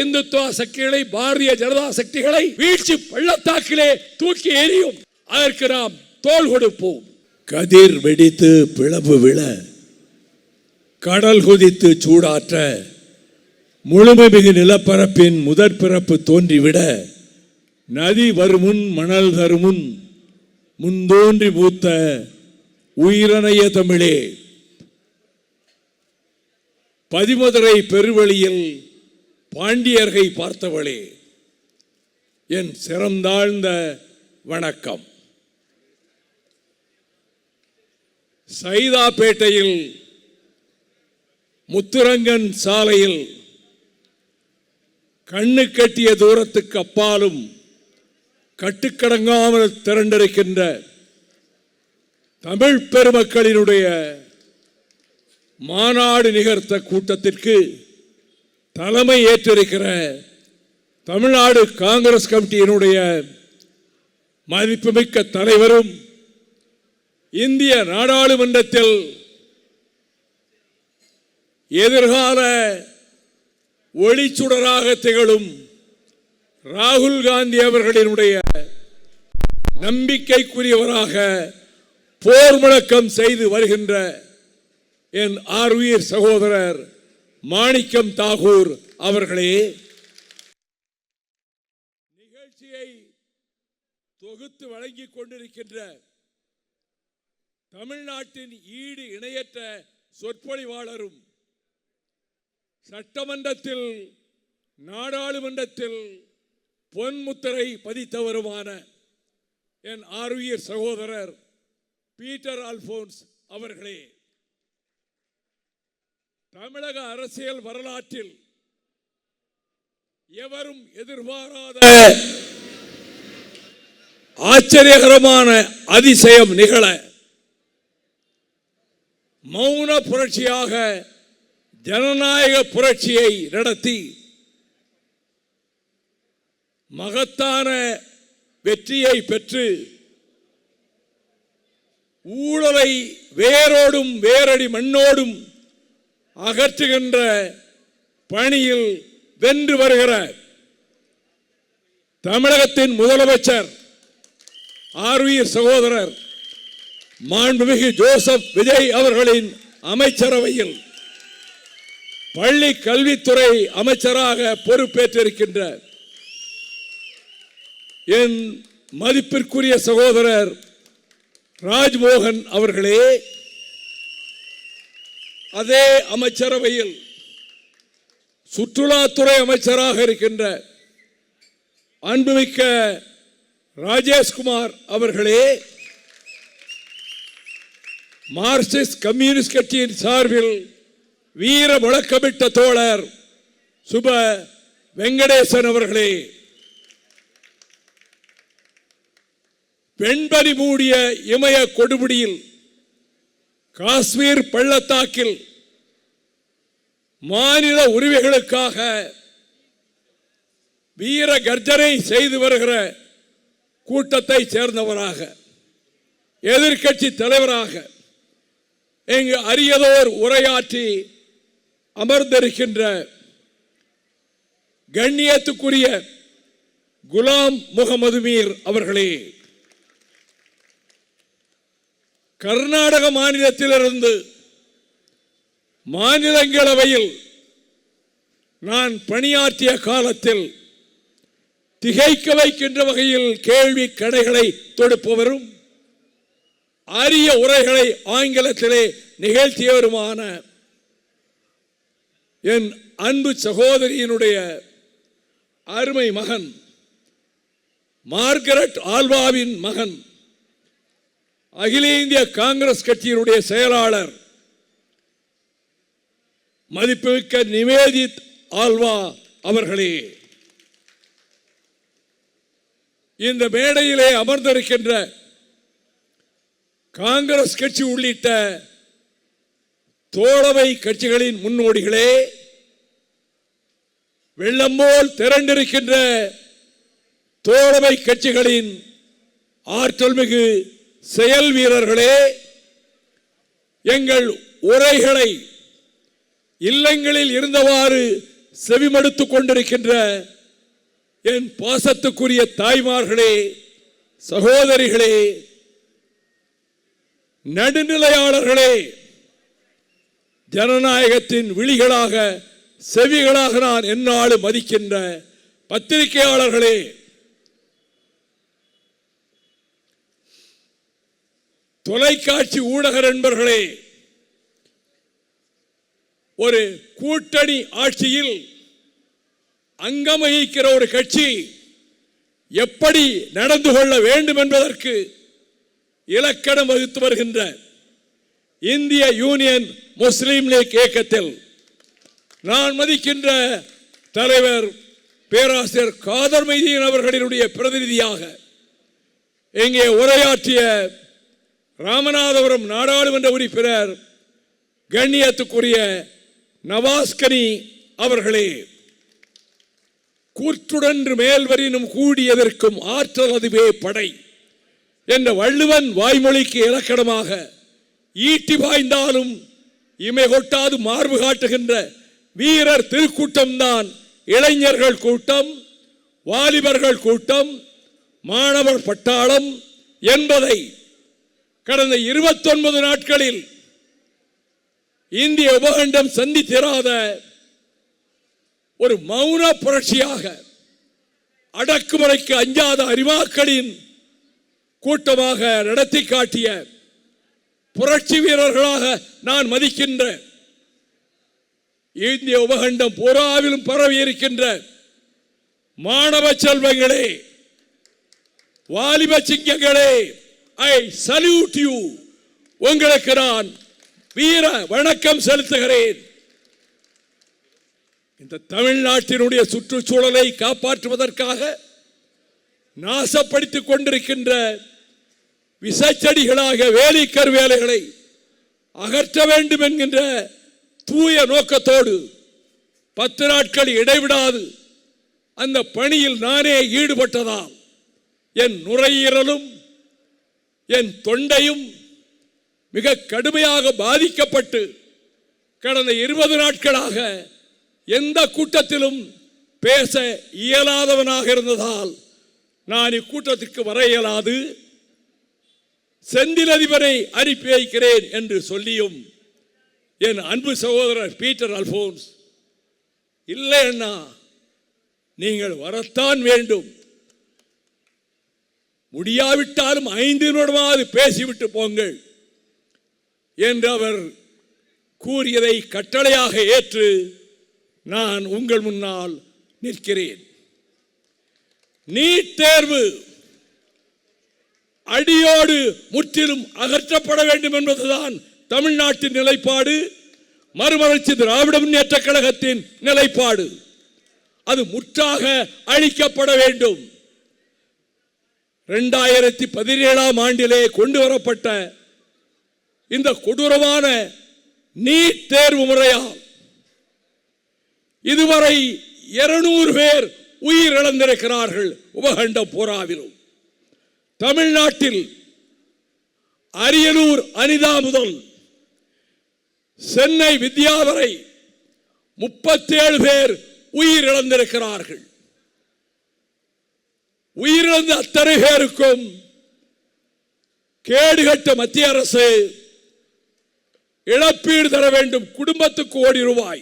இந்துத்துவ சக்திகளை, பாரதிய ஜனதா சக்திகளை வீழ்ச்சி பள்ளத்தாக்கிலே தூக்கி எறியும். அதற்கு நாம் தோள் கொடுப்போம். கதிர் வெடித்து பிளவு விழ, கடல் குதித்து சூடாற்ற, முழுமைமிகு நிலப்பரப்பின் முதற் பிறப்பு தோன்றிவிட, நதி வருமுன் மணல் தருமுன் முன்தோன்றி பூத்த உயிரணைய தமிழே, பதிமதுரை பெருவழியில் பாண்டியர்கை பார்த்தவளே, என் சிறந்தாழ்ந்த வணக்கம். சைதாப்பேட்டையில் முத்துரங்கன் சாலையில் கண்ணு கட்டிய தூரத்துக்கு அப்பாலும் கட்டுக்கடங்காமல் திரண்டிருக்கின்ற தமிழ் பெருமக்களினுடைய மாநாடு நிகழ்த்த கூட்டத்திற்கு தலைமை ஏற்றிருக்கிற தமிழ்நாடு காங்கிரஸ் கமிட்டியினுடைய மதிப்புமிக்க தலைவரும், இந்திய நாடாளுமன்றத்தில் எதிர்கால ஒளிச்சுடராக திகழும் ராகுல் காந்தி அவர்களினுடைய நம்பிக்கைக்குரியவராக போர் முழக்கம் செய்து வருகின்ற என் ஆர்வீர் சகோதரர் மாணிக்கம் தாகூர் அவர்களே, நிகழ்ச்சியை தொகுத்து வழங்கிக் கொண்டிருக்கின்ற தமிழ்நாட்டின் ஈடு இணையற்ற சொற்பொழிவாளரும், சட்டமன்றத்தில் நாடாளுமன்றத்தில் பொன்முத்திரை பதித்தவருமான என் ஆர்வீர் சகோதரர் பீட்டர் அல்போன்ஸ் அவர்களே, தமிழக அரசியல் வரலாற்றில் எவரும் எதிர்பாராத ஆச்சரியகரமான அதிசயம் நிகழ மௌன புரட்சியாக ஜனநாயக புரட்சியை நடத்தி மகத்தான வெற்றியை பெற்று ஊழலை வேரோடும் வேரடி மண்ணோடும் அகற்றுகின்ற பணியில் வென்று வருகிற தமிழகத்தின் முதலமைச்சர் ஆர்வீர் சகோதரர் மாண்புமிகு ஜோசப் விஜய் அவர்களின் அமைச்சரவையில் பள்ளி கல்வித்துறை அமைச்சராக பொறுப்பேற்றிருக்கின்ற என் மதிப்பிற்குரிய சகோதரர் ராஜ்மோகன் அவர்களே, அதே அமைச்சரவையில் சுற்றுலாத்துறை அமைச்சராக இருக்கின்ற அன்புமிக்க ராஜேஷ்குமார் அவர்களே, மார்க்சிஸ்ட் கம்யூனிஸ்ட் கட்சியின் சார்பில் வீர முழக்கமிட்ட தோழர் சுப வெங்கடேசன் அவர்களே, பெண்பனி மூடிய இமய கொடுமுடியில் காஷ்மீர் பள்ளத்தாக்கில் மாநில உரிமைகளுக்காக வீர கர்ஜனை செய்து வருகிற கூட்டத்தை சேர்ந்தவராக, எதிர்க்கட்சி தலைவராக இங்கு அரியதோர் உரையாற்றி அமர்ந்திருக்கின்ற கண்ணியத்துக்குரிய குலாம் முகமது மீர் அவர்களே, கர்நாடக மாநிலத்திலிருந்து மாநிலங்களவையில் நான் பணியாற்றிய காலத்தில் திகைக்க வைக்கின்ற வகையில் கேள்வி கணைகளை தொடுப்பவரும், அரிய உரைகளை ஆங்கிலத்திலே நிகழ்த்தியவருமான என் அன்பு சகோதரியினுடைய அருமை மகன் மார்கரெட் ஆல்வாவின் மகன், அகில இந்திய காங்கிரஸ் கட்சியினுடைய செயலாளர் மதிப்புமிக்க நிவேதித் ஆல்வா அவர்களே, இந்த மேடையிலே அமர்ந்திருக்கின்ற காங்கிரஸ் கட்சி உள்ளிட்ட தோழமை கட்சிகளின் முன்னோடிகளே, வெள்ளம் போல் திரண்டிருக்கின்ற தோழமை கட்சிகளின் ஆற்றல் மிகு செயல் வீரர்களே, எங்கள் உரைகளை இல்லங்களில் இருந்தவாறு செவிமடுத்துக் கொண்டிருக்கின்ற என் பாசத்துக்குரிய தாய்மார்களே, சகோதரிகளே, நடுநிலையாளர்களே, ஜனநாயகத்தின் விழிகளாக செவிகளாக நான் எந்நாளும் மதிக்கின்ற பத்திரிகையாளர்களே, தொலைக்காட்சி ஊடக நண்பர்களே, ஒரு கூட்டணி ஆட்சியில் அங்கம் வகிக்கிற ஒரு கட்சி எப்படி நடந்து கொள்ள வேண்டும் என்பதற்கு இலக்கணம் வகுத்து வருகின்ற இந்திய யூனியன் முஸ்லீம் லீக் இயக்கத்தில் நான் மதிக்கின்ற தலைவர் பேராசிரியர் காதர் மைதீன் அவர்களினுடைய பிரதிநிதியாக இங்கே உரையாற்றிய ராமநாதபுரம் நாடாளுமன்ற உறுப்பினர் கண்ணியத்துக்குரிய நவாஸ்கனி அவர்களே, கூற்றுடன் மேல்வரினும் கூடியதற்கும் ஆற்றல் அதுவே படை என்ற வள்ளுவன் வாய்மொழிக்கு இலக்கணமாக ஈட்டி பாய்ந்தாலும் இமை கொட்டாது மார்பு காட்டுகின்ற வீரர் திருக்கூட்டம்தான் இளைஞர்கள் கூட்டம், வாலிபர்கள் கூட்டம், மாணவர் பட்டாளம் என்பதை கடந்த 29 நாட்களில் இந்திய உபகண்டம் சந்தித்திராத ஒரு மௌன புரட்சியாக, அடக்குமுறைக்கு அஞ்சாத அரிமாக்களின் கூட்டமாக நடத்தி காட்டிய புரட்சி வீரர்களாக நான் மதிக்கின்ற இந்திய உபகண்டம் பூராவிலும் பரவி இருக்கின்ற மாணவ செல்வங்களே, வாலிப சிங்கங்களே, ஐ சல்யூட் யூ. உங்களுக்கு நான் வீர வணக்கம் செலுத்துகிறேன். இந்த தமிழ்நாட்டினுடைய சுற்றுச்சூழலை காப்பாற்றுவதற்காக நாசப்படுத்திக் கொண்டிருக்கின்ற விசைச்செடிகளாக வேலிக்கர் வேலைகளை அகற்ற வேண்டும் என்கின்ற தூய நோக்கத்தோடு 10 நாட்கள் இடைவிடாது அந்த பணியில் நானே ஈடுபட்டதால் என் நுரையீரலும் என் தொண்டையும் மிக கடுமையாக பாதிக்கப்பட்டு கடந்த 20 நாட்களாக எந்த கூட்டத்திலும் பேச இயலாதவனாக இருந்ததால் நான் இக்கூட்டத்திற்கு வர இயலாது, செந்தில் அதிபரை அனுப்பி வைக்கிறேன் என்று சொல்லியும் என் அன்பு சகோதரர் பீட்டர் அல்போன்ஸ், இல்லை அண்ணா, நீங்கள் வரத்தான் வேண்டும், முடியாவிட்டாலும் 5 நிமிடமாவது பேசிவிட்டு போங்கள் என்று அவர் கூறியதை கட்டளையாக ஏற்று நான் உங்கள் முன்னால் நிற்கிறேன். நீட் தேர்வு அடியோடு முற்றிலும் அகற்றப்பட வேண்டும் என்பதுதான் தமிழ்நாட்டின் நிலைப்பாடு, மறுமலர்ச்சி திராவிட முன்னேற்ற கழகத்தின் நிலைப்பாடு. அது முற்றாக அழிக்கப்பட வேண்டும். 2017ஆம் ஆண்டிலே கொண்டு வரப்பட்ட இந்த கொடூரமான நீட் தேர்வு முறையால் இதுவரை 200 பேர் உயிரிழந்திருக்கிறார்கள். உபகண்டம் பூராவிலும் தமிழ்நாட்டில் அரியலூர் அனிதா முதல் சென்னை வித்யா வரை 37 பேர் உயிரிழந்திருக்கிறார்கள். உயிரிழந்த அத்தனை பேருக்கும் கேடுகட்ட மத்திய அரசு இழப்பீடு தர வேண்டும். குடும்பத்துக்கு ₹1,00,00,000.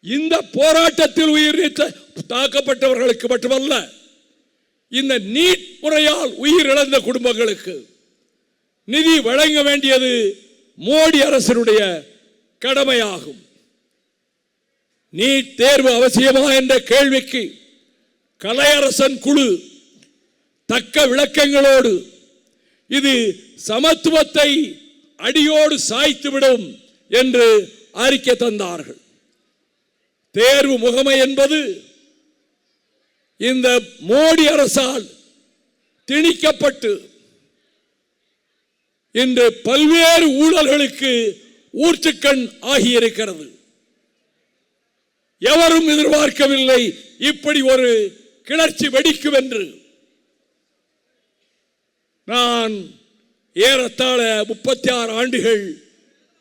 இந்த போராட்டத்தில் உயிர் தாக்கப்பட்டவர்களுக்கு மட்டுமல்ல, இந்த நீட் முறையால் உயிரிழந்த குடும்பங்களுக்கு நிதி வழங்க வேண்டியது மோடி அரசினுடைய கடமையாகும். நீட் தேர்வு அவசியமா என்ற கேள்விக்கு கலையரசன் குழு தக்க விளக்கங்களோடு இது சமத்துவத்தை அடியோடு சாய்த்துவிடும் என்று அறிக்கை தந்தார்கள். தேர்வு முகமை என்பது இந்த மோடி அரசால் திணிக்கப்பட்டு இன்று பல்வேறு ஊழல்களுக்கு ஊற்றுக்கண் ஆகியிருக்கிறது. எவரும் எதிர்பார்க்கவில்லை இப்படி ஒரு கிளர்ச்சி வெடிக்கும் என்று. நான் ஏறத்தாழ 36 ஆண்டுகள்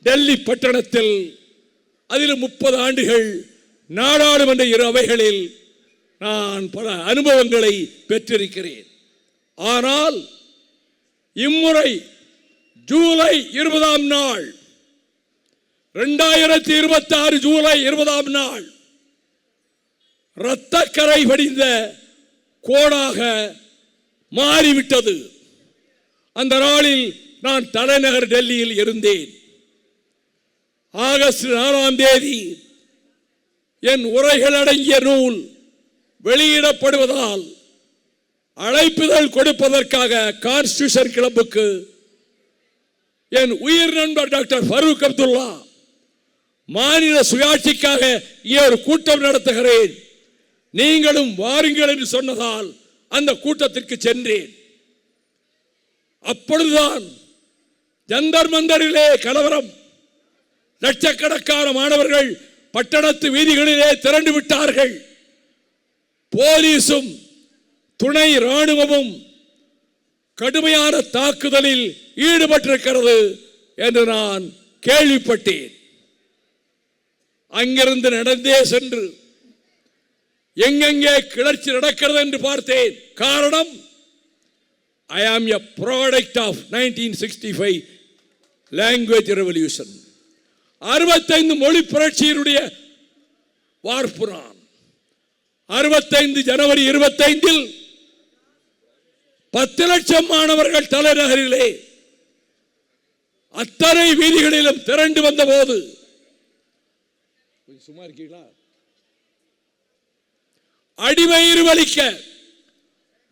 டெல்லி பட்டணத்தில், அதில் 30 ஆண்டுகள் நாடாளுமன்ற இரு அவைகளில் நான் பல அனுபவங்களை பெற்றிருக்கிறேன். ஆனால் இம்முறை ஜூலை 20ஆம் நாள் 2026 ஜூலை 20ஆம் நாள் இரத்தக்கரை வடிந்த கோடாக மாறிவிட்டது. அந்த நாளில் நான் தலைநகர் டெல்லியில் இருந்தேன். ஆகஸ்ட் 4ஆம் தேதி என் உரைகள் அடங்கிய நூல் வெளியிடப்படுவதால் அழைப்புதல் கொடுப்பதற்காக கான்ஸ்டிடியூஷன் கிளப்புக்கு என் உயிர் நண்பர் டாக்டர் ஃபரூக் அப்துல்லா மாநில சுயாட்சிக்காக இங்கே ஒரு கூட்டம் நடத்துகிறேன், நீங்களும் வாருங்கள் என்று சொன்னதால் அந்த கூட்டத்திற்கு சென்றேன். அப்பொழுதுதான் ஜந்தர் மந்தரிலே கலவரம், லட்சக்கணக்கான மாணவர்கள் பட்டணத்து வீதிகளிலே திரண்டு விட்டார்கள். போலீசும் துணை ராணுவமும் கடுமையான தாக்குதலில் ஈடுபட்டிருக்கிறது என்று நான் கேள்விப்பட்டேன். அங்கிருந்து நடந்தே சென்று எங்கெங்கே கிளர்ச்சி நடக்கிறது என்று பார்த்தேன். காரணம், I am a product of 1965 language revolution. 65 மொழி புரட்சியினுடைய வார்ப்பு நான். 65 ஜனவரி 25 10 லட்சம் மாணவர்கள் தலைநகரிலே அத்தனை வீதிகளிலும் திரண்டு வந்த போது, சும்மா இருக்கீங்களா, அடிவயிறு வலிக்க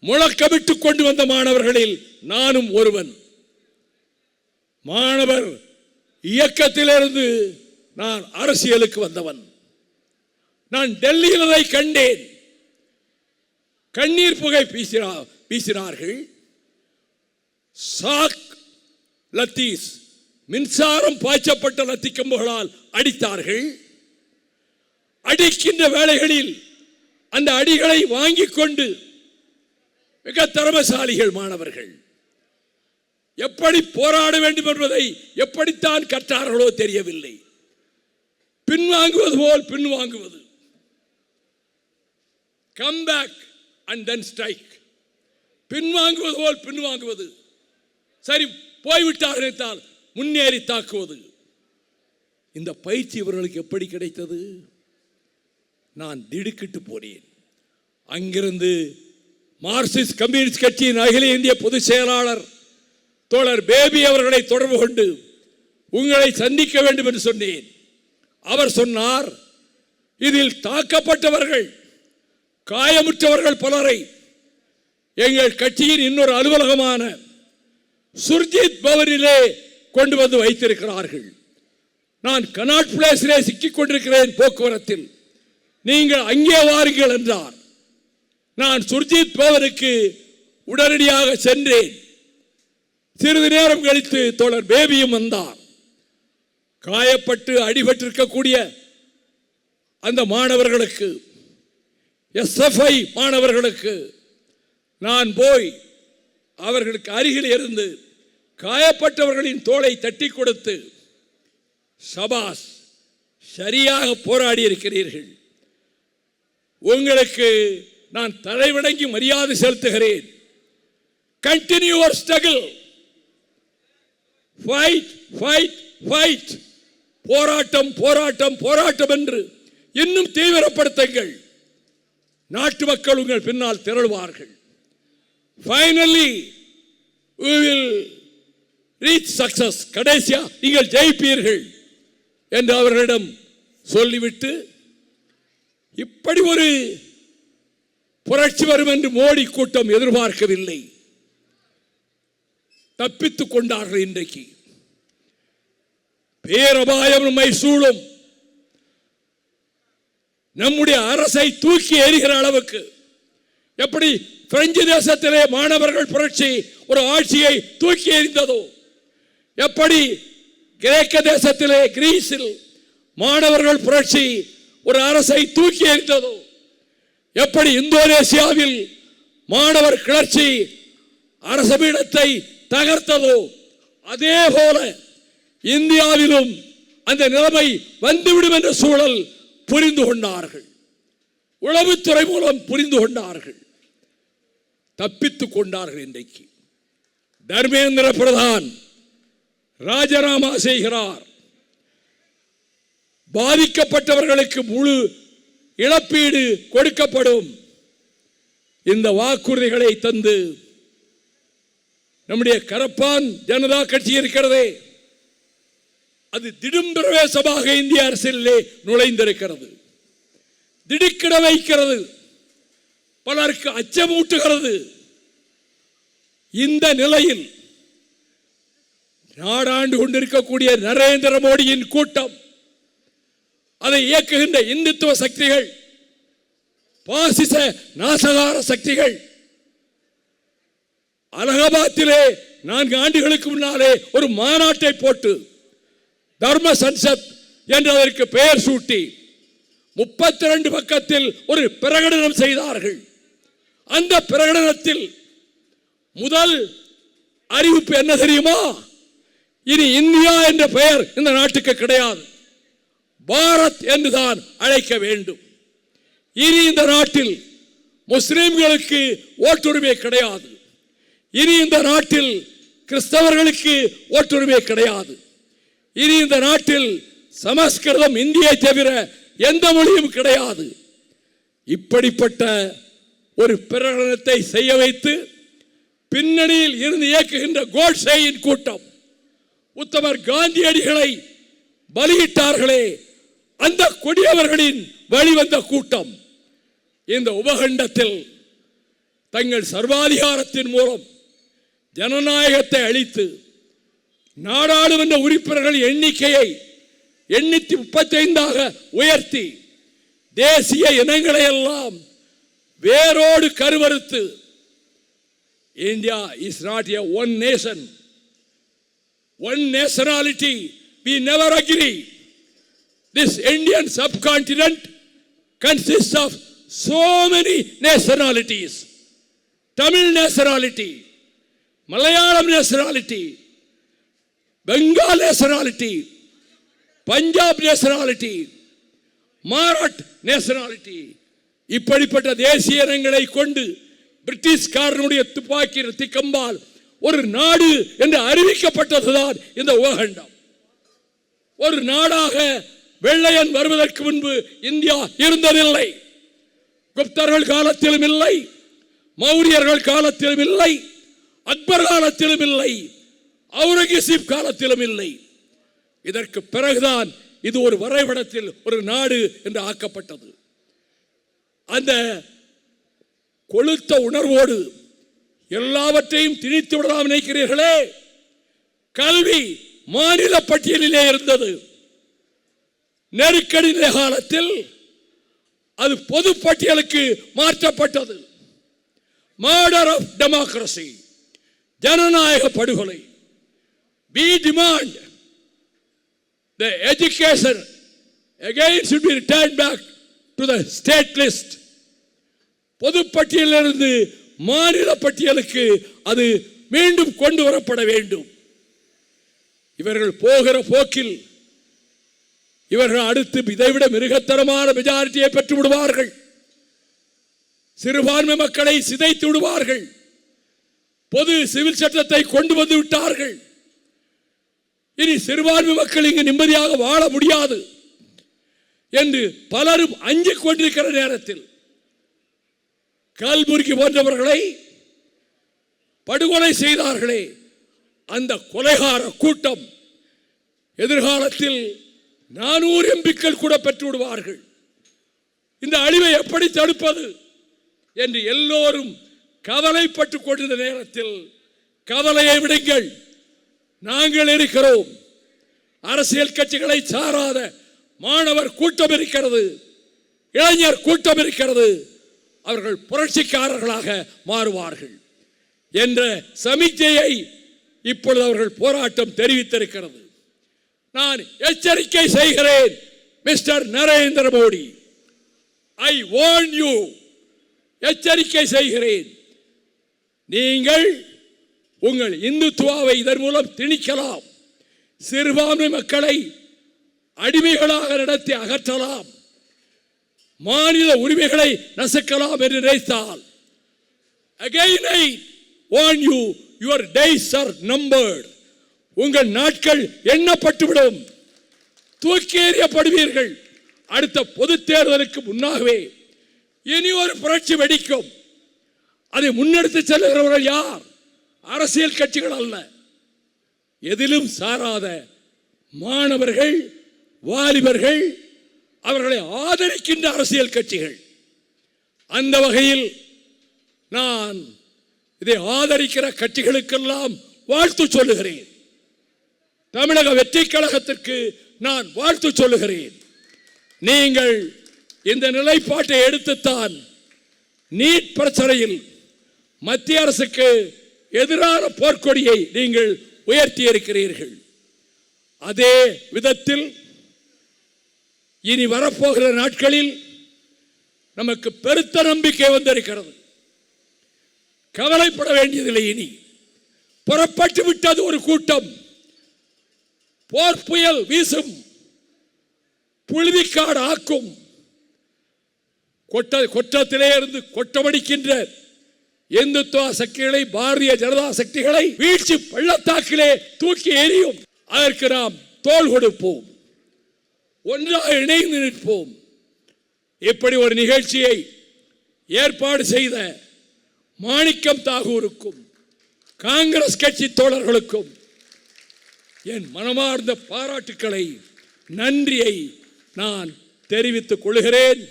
முழக்கமிட்டுக் கொண்டு வந்த மாணவர்களில் நானும் ஒருவன். மாணவர் இயக்கத்திலிருந்து நான் அரசியலுக்கு வந்தவன். நான் டெல்லியில் அதை கண்டேன். கண்ணீர் புகை வீசினார்கள். சாக் லத்தீஸ், மின்சாரம் பாய்ச்சப்பட்ட லத்தி கம்புகளால் அடித்தார்கள். அடிக்கின்ற வேளைகளில் அந்த அடிகளை வாங்கிக் கொண்டு மிக திறமசாலிகள் மாணவர்கள் எப்படி போராட வேண்டும் என்பதை எப்படித்தான் கற்றார்களோ தெரியவில்லை. பின்வாங்குவது போல் பின்வாங்குவது, come back and then strike, பின்வாங்குவது போல் பின்வாங்குவது, சரி போய்விட்டார் நினைத்தால் முன்னேறி தாக்குவது. இந்த பயிற்சி இவர்களுக்கு எப்படி கிடைத்தது? நான் திடுக்கிட்டு போனேன். அங்கிருந்து மார்க்சிஸ்ட் கம்யூனிஸ்ட் கட்சியின் அகில இந்திய பொதுச் செயலாளர் தோழர் பேபி அவர்களை தொடர்பு கொண்டு உங்களை சந்திக்க வேண்டும் என்று சொன்னேன். அவர் சொன்னார், இதில் தாக்கப்பட்டவர்கள் காயமுற்றவர்கள் பலரை எங்கள் கட்சியின் இன்னொரு அலுவலகமான சுர்ஜித் பவனிலே கொண்டு வந்து வைத்திருக்கிறார்கள். நான் கனாட் பிளேஸிலே சிக்கிக் கொண்டிருக்கிறேன் போக்குவரத்தில், நீங்கள் அங்கே வாருங்கள் என்றார். நான் சுர்ஜித் பவனுக்கு உடனடியாக சென்றேன். சிறிது நேரம் கழித்து தோழர் பேபியும் வந்தார். காயப்பட்டு அடிபட்டிருக்கக்கூடிய அந்த மாணவர்களுக்கு, எஸ்எஃப்ஐ மாணவர்களுக்கு நான் போய் அவர்களுக்கு அருகில் இருந்து காயப்பட்டவர்களின் தோளை தட்டி கொடுத்து, சபாஸ், சரியாக போராடி இருக்கிறீர்கள், உங்களுக்கு நான் தலைவணங்கி மரியாதை செலுத்துகிறேன், continue your struggle, fight fight fight, போராட்டம் போராட்டம் போராட்டம் என்று இன்னும் தீவிரப்படுத்துங்கள், நாட்டு மக்கள் உங்கள் பின்னால் திரளுவார்கள், finally we will reach success, கடைசியா நீங்கள் ஜெயிப்பீர்கள் என்று அவர்களிடம் சொல்லிவிட்டு, இப்படி ஒரு புரட்சி வரும் என்று மோடி கூட்டம் எதிர்பார்க்கவில்லை. தப்பித்துக் கொண்டார்கள். இன்றைக்கு பேரபாயம் நம்மை சூழும். நம்முடைய அரசை தூக்கி எறிகிற அளவுக்கு, எப்படி பிரெஞ்சு தேசத்திலே மாணவர்கள் புரட்சி ஒரு ஆட்சியை தூக்கி எறிந்ததோ, எப்படி கிரேக்க தேசத்திலே கிரீஸில் மாணவர்கள் புரட்சி ஒரு அரசை தூக்கி எறிந்ததோ, எப்படி இந்தோனேசியாவில் மாணவர் கிளர்ச்சி அரச பீடத்தை தகர்த்ததோ, அதே போல இந்தியாவிலும் அந்த நிலைமை வந்துவிடும் என்ற சூழல் புரிந்து கொண்டார்கள், உளவுத்துறை மூலம் புரிந்து கொண்டார்கள், தப்பித்துக் கொண்டார்கள். இன்றைக்கு தர்மேந்திர பிரதான் ராஜினாமா செய்கிறார். பாதிக்கப்பட்டவர்களுக்கு முழு இழப்பீடு கொடுக்கப்படும். இந்த வாக்குறுதிகளை தந்து நம்முடைய கரப்பான் ஜனதா கட்சி இருக்கிறதே, அது திடும் பிரவேசமாக இந்திய அரசியலிலே நுழைந்திருக்கிறது. திடுக்கிட வைக்கிறது, பலருக்கு அச்சமூட்டுகிறது. இந்த நிலையில் நாடாண்டு கொண்டிருக்கக்கூடிய நரேந்திர மோடியின் கூட்டம், அதை இயக்குகின்ற இந்துத்துவ சக்திகள், பாசிச நாசகார சக்திகள் அலகாபாத்திலே 4 ஆண்டுகளுக்கு முன்னாலே ஒரு மாநாட்டை போட்டு தர்ம சன்சத் என்று அதற்கு பெயர் சூட்டி 32 பக்கத்தில் ஒரு பிரகடனம் செய்தார்கள். அந்த பிரகடனத்தில் முதல் அறிவிப்பு என்ன தெரியுமா? இனி இந்தியா என்ற பெயர் இந்த நாட்டுக்கு கிடையாது, பாரத் என்றுதான் அழைக்க வேண்டும். இனி இந்த நாட்டில் முஸ்லிம்களுக்கு ஓட்டுரிமை கிடையாது. இனி இந்த நாட்டில் கிறிஸ்தவர்களுக்கு ஓட்டுரிமை கிடையாது. இனி இந்த நாட்டில் சமஸ்கிருதம், இந்தியை தவிர எந்த மொழியும் கிடையாது. இப்படிப்பட்ட ஒரு பிரகடனத்தை செய்ய வைத்து பின்னணியில் இருந்து இயக்குகின்ற கோட்சேயின் கூட்டம், உத்தமர் காந்தியடிகளை பலியிட்டார்களே, அந்த கொடியவர்களின் வழிவந்த கூட்டம் இந்த உபகண்டத்தில் தங்கள் சர்வாதிகாரத்தின் மூலம் ஜனநாயகத்தை அளித்து நாடாளுமன்ற உறுப்பினர்கள் எண்ணிக்கையை 835 உயர்த்தி தேசிய இனங்களை எல்லாம் வேரோடு கருவறுத்து, India is not a one nation, one nationality, we never agree. This Indian subcontinent consists of so many nationalities. Tamil nationality, Malayalam nationality, Bengal nationality, Punjab nationality, Marath nationality. இப்படிப்பட்ட தேசிய இனங்களை கொண்டு பிரிட்டிஷ்காரனுடைய துப்பாக்கி ரத்திக்கம்பால் ஒரு நாடு என்று அறிவிக்கப்பட்டதுதான் இந்த உபகண்டம். ஒரு நாடாக வெள்ளையன் வருவதற்கு முன்பு இந்தியா இருந்ததில்லை. குப்தர்கள் காலத்திலும் இல்லை, மௌரியர்கள் காலத்திலும் இல்லை, அக்பர் காலத்திலும் இல்லை, அவுரங்கசீப் காலத்திலும் இல்லை. இதற்கு பிறகுதான் இது ஒரு வரைபடத்தில் ஒரு நாடு என்று ஆக்கப்பட்டது. அந்த கொளுத்த உணர்வோடு எல்லாவற்றையும் திணித்து விடலாம் நினைக்கிறீர்களே. கல்வி மாநில பட்டியலிலே இருந்தது. நெருக்கடி காலத்தில் அது பொது பட்டியலுக்கு மாற்றப்பட்டது. மர்டர் ஆஃப் டெமோக்ரசி, ஜனநாயக படுகொலை. We demand the education again should be returned back to the state list. பொது பட்டியலிலிருந்து மாநில பட்டியலுக்கு அது மீண்டும் கொண்டு வரப்பட வேண்டும். இவர்கள் போகிற போக்கில் இவர்கள் அடுத்து இதைவிட மிருகத்தரமான மெஜாரிட்டியை பெற்று விடுவார்கள். சிறுபான்மை மக்களை சிதைத்து விடுவார்கள். பொது சிவில் சட்டத்தை கொண்டு வந்து விட்டார்கள். இனி சிறுபான்மை மக்கள் இங்கு நிம்மதியாக வாழ முடியாது என்று பலரும் அஞ்சிக் கொண்டிருக்கிற நேரத்தில் கல்புர்கி போன்றவர்களை படுகொலை செய்தார்களே, அந்த கொலைகார கூட்டம் எதிர்காலத்தில் 400 எம்பிக்கள் கூட பெற்று விடுவார்கள். இந்த அழிவை எப்படி தடுப்பது என்று எல்லோரும் கவலைப்பட்டுக் கொண்டிருந்த நேரத்தில், கவலையை விடுங்கள், நாங்கள் இருக்கிறோம். அரசியல் கட்சிகளை சாராத மாணவர் கூட்டம் இருக்கிறது, இளைஞர் கூட்டம் இருக்கிறது. அவர்கள் புரட்சிக்காரர்களாக மாறுவார்கள் என்ற சமிக்ஞையை இப்பொழுது அவர்கள் போராட்டம் தெரிவித்திருக்கிறது. நான் எச்சரிக்கை செய்கிறேன், mister Narendra Modi, I warn you, எச்சரிக்கை செய்கிறேன். நீங்கள் உங்கள் இந்துத்துவாவை இதன் மூலம் திணிக்கலாம், சிறுபான்மை மக்களை அடிமைகளாக நடத்தி அகற்றலாம். மாநில உரிமைகளை நசுக்கலாம் என்று நினைத்தால், again I warn you, your days are numbered. உங்கள் நாட்கள் எண்ணப்பட்டுவிடும், தூக்கி எறியப்படுவீர்கள். அடுத்த பொது தேர்தலுக்கு முன்னாகவே இனி ஒரு புரட்சி வெடிக்கும். அதை முன்னெடுத்து செல்கிறவர்கள் யார்? அரசியல் கட்சிகள் அல்ல, எதிலும் சாராத மாணவர்கள், வாலிபர்கள், அவர்களை ஆதரிக்கின்ற அரசியல் கட்சிகள். அந்த வகையில் நான் இதை ஆதரிக்கிற கட்சிகளுக்கெல்லாம் வாழ்த்து சொல்லுகிறேன். தமிழக வெற்றி கழகத்திற்கு நான் வாழ்த்து சொல்லுகிறேன். நீங்கள் இந்த நிலைப்பாட்டை எடுத்துத்தான் நீட் பிரச்சனையில் மத்திய அரசுக்கு எதிரான போர்க்கொடியை நீங்கள் உயர்த்தி இருக்கிறீர்கள். அதே விதத்தில் இனி வரப்போகிற நாட்களில் நமக்கு பெருத்த நம்பிக்கை வந்திருக்கிறது. கவலைப்பட வேண்டியதில்லை. இனி புறப்பட்டு விட்டது ஒரு கூட்டம். போர் புயல் வீசும், புழுதிக்காடு ஆக்கும், கொட்டத்திலே இருந்து கொட்டமடிக்கின்ற இந்துத்துவ சக்திகளை, பாரதிய ஜனதா சக்திகளை வீழ்ச்சி பள்ளத்தாக்கிலே தூக்கி எறியும். அதற்கு நாம் தோள் கொடுப்போம், ஒன்றாக இணைந்து நிற்போம். இப்படி ஒரு நிகழ்ச்சியை ஏற்பாடு செய்த மாணிக்கம் தாகூருக்கும் காங்கிரஸ் கட்சி தோழர்களுக்கும் என் மனமார்ந்த பாராட்டுக்களை, நன்றியை நான் தெரிவித்துக் கொள்கிறேன்.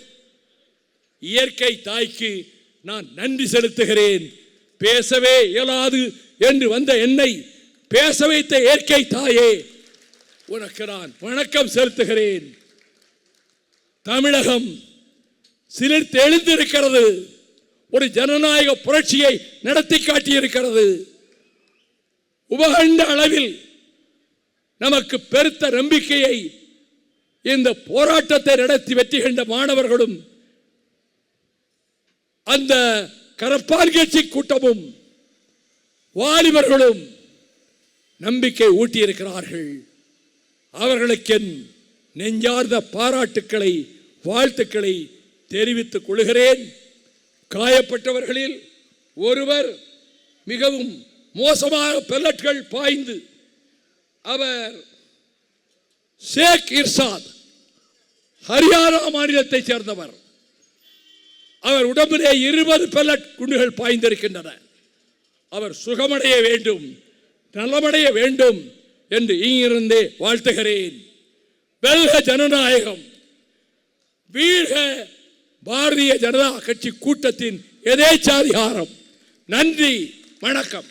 இயற்கை தாய்க்கு நான் நன்றி செலுத்துகிறேன். பேசவே இயலாது என்று வந்த என்னை பேச வைத்த இயற்கை தாயே, உனக்கு நான் வணக்கம் செலுத்துகிறேன். தமிழகம் சிலிர்த்து எழுந்திருக்கிறது, ஒரு ஜனநாயக புரட்சியை நடத்தி காட்டியிருக்கிறது. உபகண்ட அளவில் நமக்கு பெருத்த நம்பிக்கையை இந்த போராட்டத்தை நடத்தி வெற்றி கண்ட மாணவர்களும் அந்த கரப்பான் கட்சி கூட்டமும் வாலிபர்களும் நம்பிக்கை ஊட்டியிருக்கிறார்கள். அவர்களுக்கு என் நெஞ்சார்ந்த பாராட்டுக்களை, வாழ்த்துக்களை தெரிவித்துக் கொள்கிறேன். காயப்பட்டவர்களில் ஒருவர் மிகவும் மோசமாக பெல்லட்கள் பாய்ந்து, அவர் ஷேக் இர்ஷாத், ஹரியானா மாநிலத்தைச் சேர்ந்தவர். அவர் உடம்பிலே 20 பெல்லட் குண்டுகள் பாய்ந்திருக்கின்றன. அவர் சுகமடைய வேண்டும், நலமடைய வேண்டும் என்று இங்கிருந்தே வாழ்த்துகிறேன். வெல்க ஜனநாயகம், வீழ்க பாரதிய ஜனதா கட்சி கூட்டத்தின் எதேச்சாதிகாரம். நன்றி, வணக்கம்.